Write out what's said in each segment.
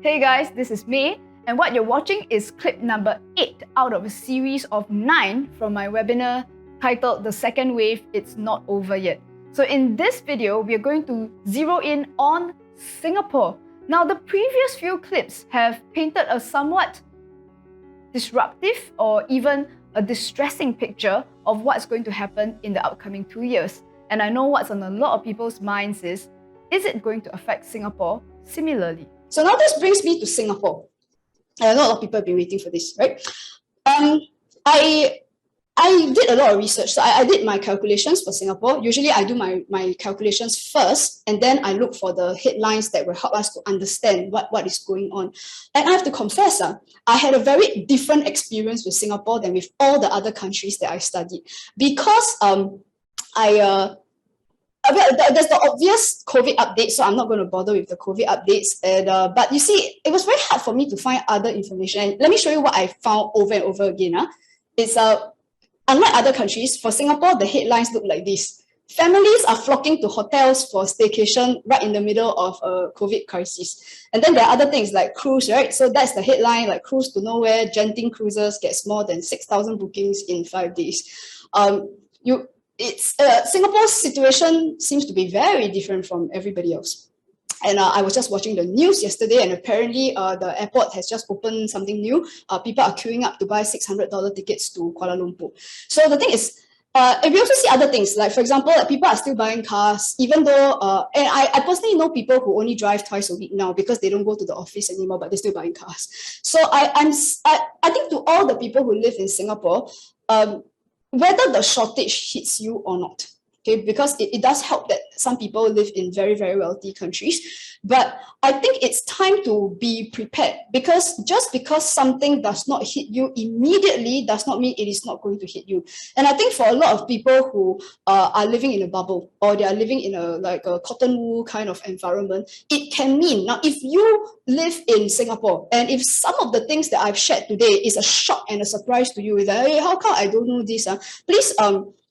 Hey guys, this is May, and what you're watching is clip number 8 out of a series of 9 from my webinar titled The Second Wave, It's Not Over Yet. So in this video, we are going to zero in on Singapore. Now, the previous few clips have painted a somewhat disruptive or even a distressing picture of what's going to happen in the upcoming 2 years. And I know what's on a lot of people's minds is it going to affect Singapore similarly? So now this brings me to Singapore. I know a lot of people have been waiting for this, right? I did a lot of research. So I did my calculations for Singapore. Usually I do my calculations first, and then I look for the headlines that will help us to understand what is going on. And I have to confess, I had a very different experience with Singapore than with all the other countries that I studied. Because there's the obvious COVID updates, so I'm not going to bother with the COVID updates. But you see, it was very hard for me to find other information. And let me show you what I found over and over again. It's unlike other countries, for Singapore, the headlines look like this. Families are flocking to hotels for staycation right in the middle of a COVID crisis. And then there are other things like cruise, right? So that's the headline, like cruise to nowhere, Genting cruises gets more than 6,000 bookings in 5 days. Singapore's situation seems to be very different from everybody else. And I was just watching the news yesterday, and apparently the airport has just opened something new. People are queuing up to buy $600 tickets to Kuala Lumpur. So the thing is, and we also see other things, like for example, people are still buying cars, even though, and I personally know people who only drive twice a week now because they don't go to the office anymore, but they're still buying cars. So I think to all the people who live in Singapore, whether the shortage hits you or not, okay, because it does help that some people live in very, very wealthy countries. But I think it's time to be prepared, because just because something does not hit you immediately does not mean it is not going to hit you. And I think for a lot of people who are living in a bubble, or they are living in a cotton wool kind of environment, it can mean, now if you live in Singapore and if some of the things that I've shared today is a shock and a surprise to you, that, hey, how come I don't know this?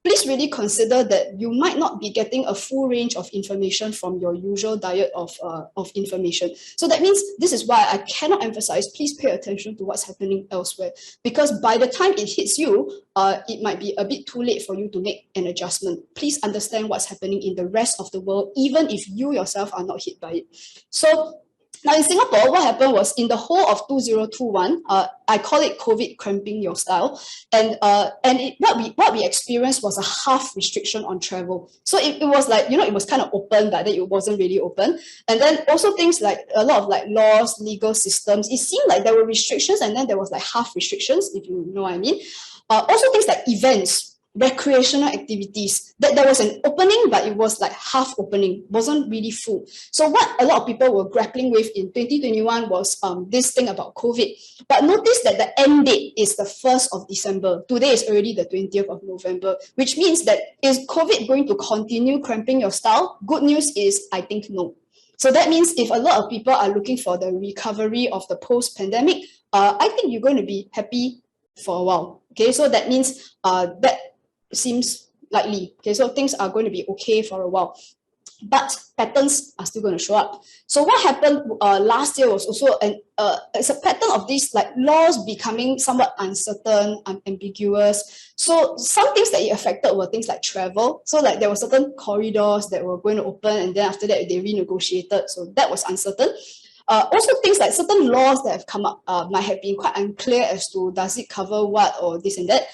Please really consider that you might not be getting a full range of information from your usual diet of information. So that means this is why I cannot emphasize, please pay attention to what's happening elsewhere. Because by the time it hits you, it might be a bit too late for you to make an adjustment. Please understand what's happening in the rest of the world, even if you yourself are not hit by it. So now in Singapore, what happened was in the whole of 2021, I call it COVID cramping your style, and what we experienced was a half restriction on travel. So it was like, it was kind of open, but then it wasn't really open. And then also things like a lot of like laws, legal systems. It seemed like there were restrictions, and then there was like half restrictions, if you know what I mean. Also things like events, recreational activities, that there was an opening, but it was like half opening, wasn't really full. So what a lot of people were grappling with in 2021 was this thing about COVID. But notice that the end date is the 1st of December. Today is already the 20th of November, which means that is COVID going to continue cramping your style? Good news is, I think no. So that means if a lot of people are looking for the recovery of the post-pandemic, I think you're going to be happy for a while. Okay, so that means that seems likely. Okay, so things are going to be okay for a while, but patterns are still going to show up. So what happened last year was also it's a pattern of these like laws becoming somewhat uncertain, ambiguous. So some things that it affected were things like travel. So like there were certain corridors that were going to open, and then after that they renegotiated. So that was uncertain. Also things like certain laws that have come up might have been quite unclear as to does it cover what or this and that.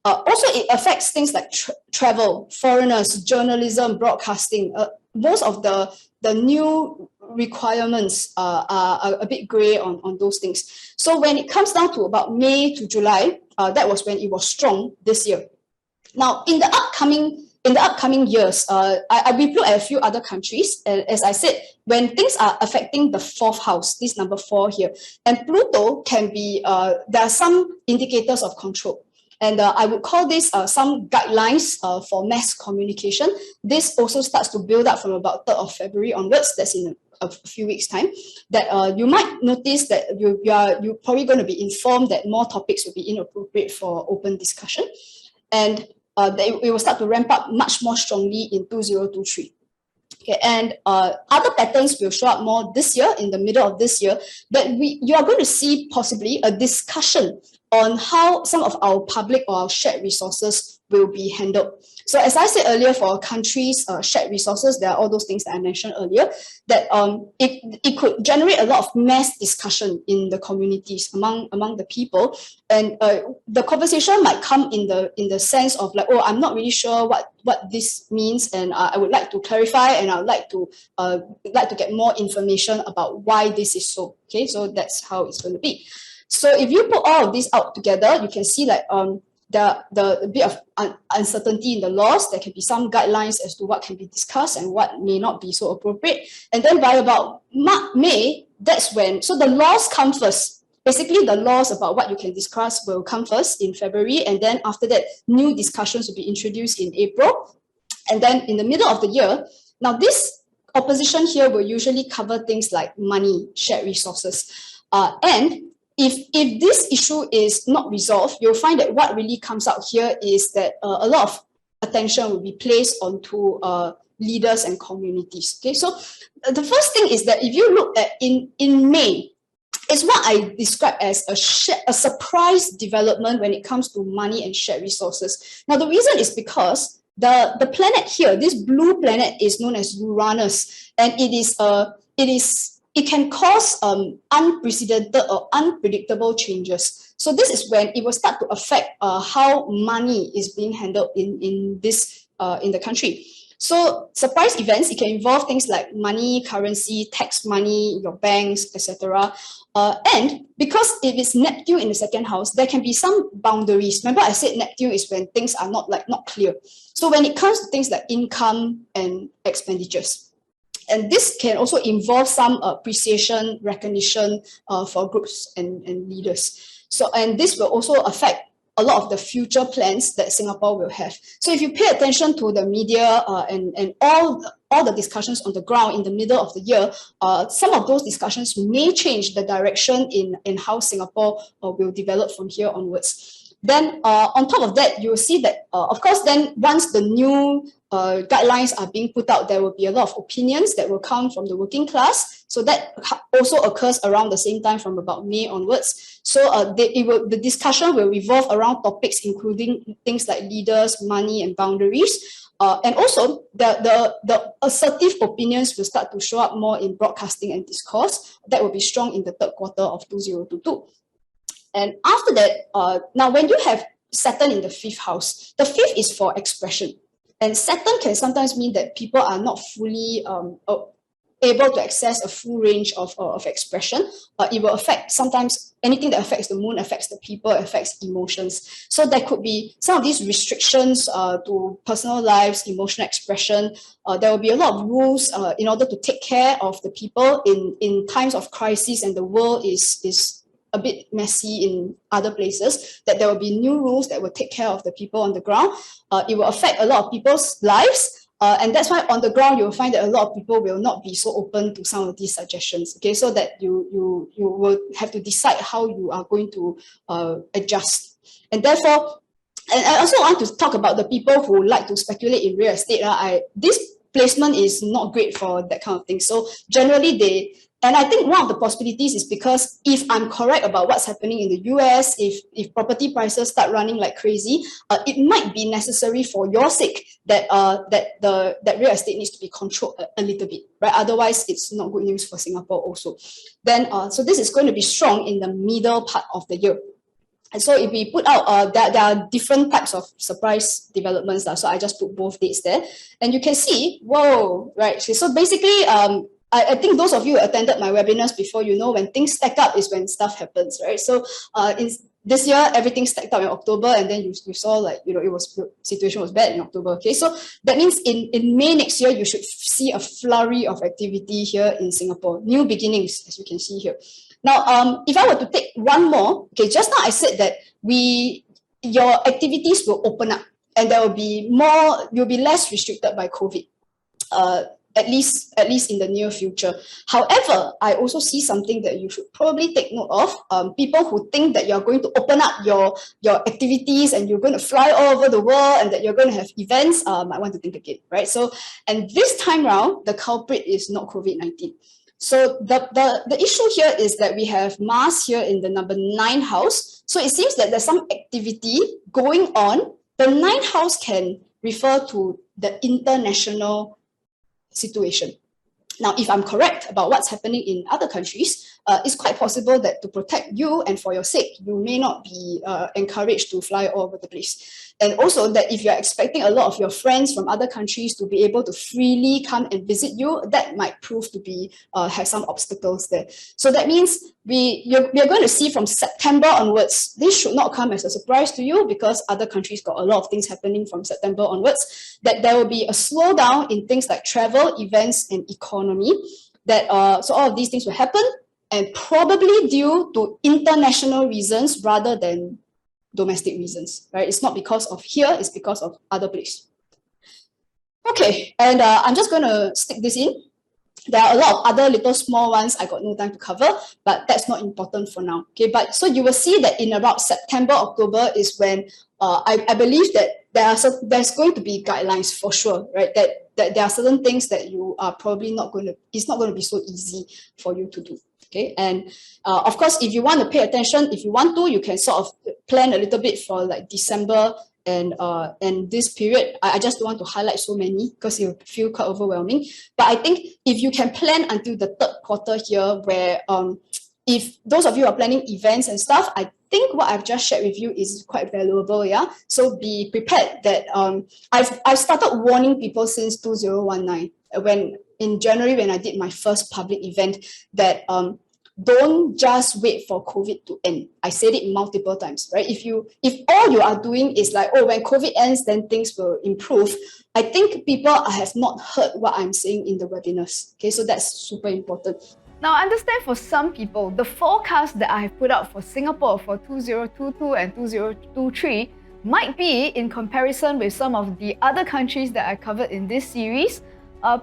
Also, it affects things like travel, foreigners, journalism, broadcasting. Most of the new requirements are a bit grey on those things. So when it comes down to about May to July, that was when it was strong this year. Now, in the upcoming years, we've looked at a few other countries. As I said, when things are affecting the 4th house, this number 4 here, and Pluto can be, there are some indicators of control. And I would call this some guidelines for mass communication. This also starts to build up from about 3rd of February onwards. That's in a few weeks' time. That you might notice that you're probably going to be informed that more topics will be inappropriate for open discussion. And it will start to ramp up much more strongly in 2023. Okay, and other patterns will show up more this year, in the middle of this year, that you are going to see possibly a discussion on how some of our public or our shared resources will be handled. So as I said earlier, for a country's shared resources, there are all those things that I mentioned earlier, that it could generate a lot of mass discussion in the communities among the people. And the conversation might come in the sense of like, oh, I'm not really sure what this means, and I would like to clarify, and I would like to get more information about why this is so. Okay, so that's how it's going to be. So if you put all of these out together, you can see like the bit of uncertainty in the laws. There can be some guidelines as to what can be discussed and what may not be so appropriate. And then by about May, that's when, so the laws come first. Basically, the laws about what you can discuss will come first in February, and then after that, new discussions will be introduced in April. And then in the middle of the year, now this opposition here will usually cover things like money, shared resources. And if this issue is not resolved, you'll find that what really comes out here is that a lot of attention will be placed onto leaders and communities. Okay, so the first thing is that if you look at in May, it's what I describe as a surprise development when it comes to money and shared resources. Now, the reason is because the planet here, this blue planet, is known as Uranus, and it can cause unprecedented or unpredictable changes. So this is when it will start to affect how money is being handled in the country. So surprise events, it can involve things like money, currency, tax money, your banks, etc. And because if it's Neptune in the second house, there can be some boundaries. Remember, I said Neptune is when things are not clear. So when it comes to things like income and expenditures, and this can also involve some appreciation, recognition for groups and leaders. So, and this will also affect a lot of the future plans that Singapore will have. So if you pay attention to the media and all the discussions on the ground in the middle of the year, some of those discussions may change the direction in how Singapore will develop from here onwards. Then on top of that, you will see that, of course, then once the new guidelines are being put out, there will be a lot of opinions that will come from the working class. So that also occurs around the same time from about May onwards. So the discussion will revolve around topics including things like leaders, money, and boundaries. And also, the assertive opinions will start to show up more in broadcasting and discourse. That will be strong in the third quarter of 2022. And after that, now when you have Saturn in the fifth house, the fifth is for expression. And Saturn can sometimes mean that people are not fully able to access a full range of expression. It will affect, sometimes anything that affects the moon affects the people, affects emotions. So there could be some of these restrictions to personal lives, emotional expression. There will be a lot of rules in order to take care of the people in times of crisis, and the world is a bit messy in other places, that there will be new rules that will take care of the people on the ground. It will affect a lot of people's lives. And that's why on the ground, you will find that a lot of people will not be so open to some of these suggestions. Okay, so that you will have to decide how you are going to adjust. And therefore, and I also want to talk about the people who like to speculate in real estate. This placement is not great for that kind of thing. So generally and I think one of the possibilities is because if I'm correct about what's happening in the US, if property prices start running like crazy, it might be necessary for your sake that real estate needs to be controlled a little bit, right? Otherwise, it's not good news for Singapore also. Then, so this is going to be strong in the middle part of the year. And so if we put out, there are different types of surprise developments. So I just put both dates there. And you can see, whoa, right? So basically, I think those of you who attended my webinars before, you know, when things stack up is when stuff happens, right? So this year, everything stacked up in October, and then you saw the situation was bad in October. Okay, so that means in May next year, you should see a flurry of activity here in Singapore. New beginnings, as you can see here. Now, if I were to take one more, okay, just now I said that your activities will open up, and there will be more, you'll be less restricted by COVID. at least in the near future. However, I also see something that you should probably take note of. People who think that you're going to open up your activities and you're going to fly all over the world and that you're going to have events, might want to think again, right? So, and this time round, the culprit is not COVID-19. So the issue here is that we have Mars here in the number 9 house. So it seems that there's some activity going on. The 9th house can refer to the international situation. Now, if I'm correct about what's happening in other countries, it's quite possible that to protect you and for your sake, you may not be encouraged to fly all over the place. And also that if you're expecting a lot of your friends from other countries to be able to freely come and visit you, that might prove to be have some obstacles there. So that means we're going to see from September onwards, this should not come as a surprise to you because other countries got a lot of things happening from September onwards, that there will be a slowdown in things like travel, events, and economy. That so all of these things will happen, and probably due to international reasons rather than domestic reasons, right? It's not because of here, it's because of other place. Okay, and I'm just going to stick this in. There are a lot of other little small ones I got no time to cover, but that's not important for now. Okay, but so you will see that in about September, October is when I believe that there's going to be guidelines for sure, right? That there are certain things that you are probably not going to, it's not going to be so easy for you to do. Okay, and of course, if you want to pay attention, if you want to, you can sort of plan a little bit for like December and this period. I just don't want to highlight so many because it will feel quite overwhelming. But I think if you can plan until the 3rd quarter here, where if those of you are planning events and stuff, I think what I've just shared with you is quite valuable. Yeah, so be prepared that I've started warning people since 2019 when in January when I did my first public event that don't just wait for COVID to end. I said it multiple times, right? If all you are doing is like, oh, when COVID ends, then things will improve, I think people have not heard what I'm saying in the webinars. Okay, so that's super important. Now, I understand for some people, the forecast that I have put out for Singapore for 2022 and 2023 might be, in comparison with some of the other countries that I covered in this series,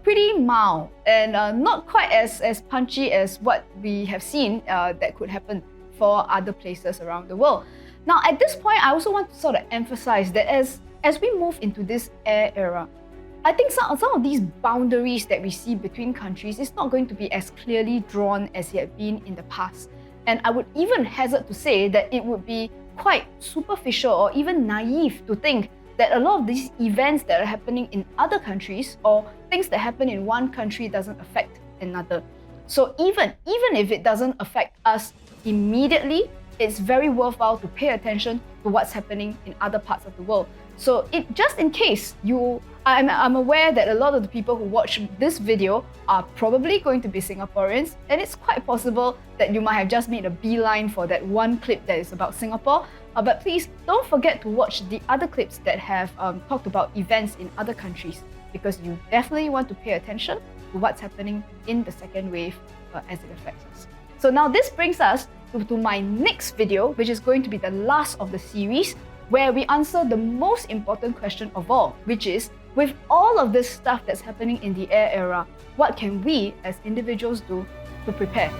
pretty mild and not quite as punchy as what we have seen that could happen for other places around the world. Now, at this point, I also want to sort of emphasize that as we move into this air era, I think some of these boundaries that we see between countries is not going to be as clearly drawn as it had been in the past. And I would even hazard to say that it would be quite superficial or even naive to think that a lot of these events that are happening in other countries or things that happen in one country doesn't affect another. So even if it doesn't affect us immediately, it's very worthwhile to pay attention to what's happening in other parts of the world. So just in case I'm aware that a lot of the people who watch this video are probably going to be Singaporeans, and it's quite possible that you might have just made a beeline for that one clip that is about Singapore. But please don't forget to watch the other clips that have talked about events in other countries, because you definitely want to pay attention to what's happening in the second wave as it affects us. So now this brings us to my next video, which is going to be the last of the series, where we answer the most important question of all, which is, with all of this stuff that's happening in the air era, what can we as individuals do to prepare?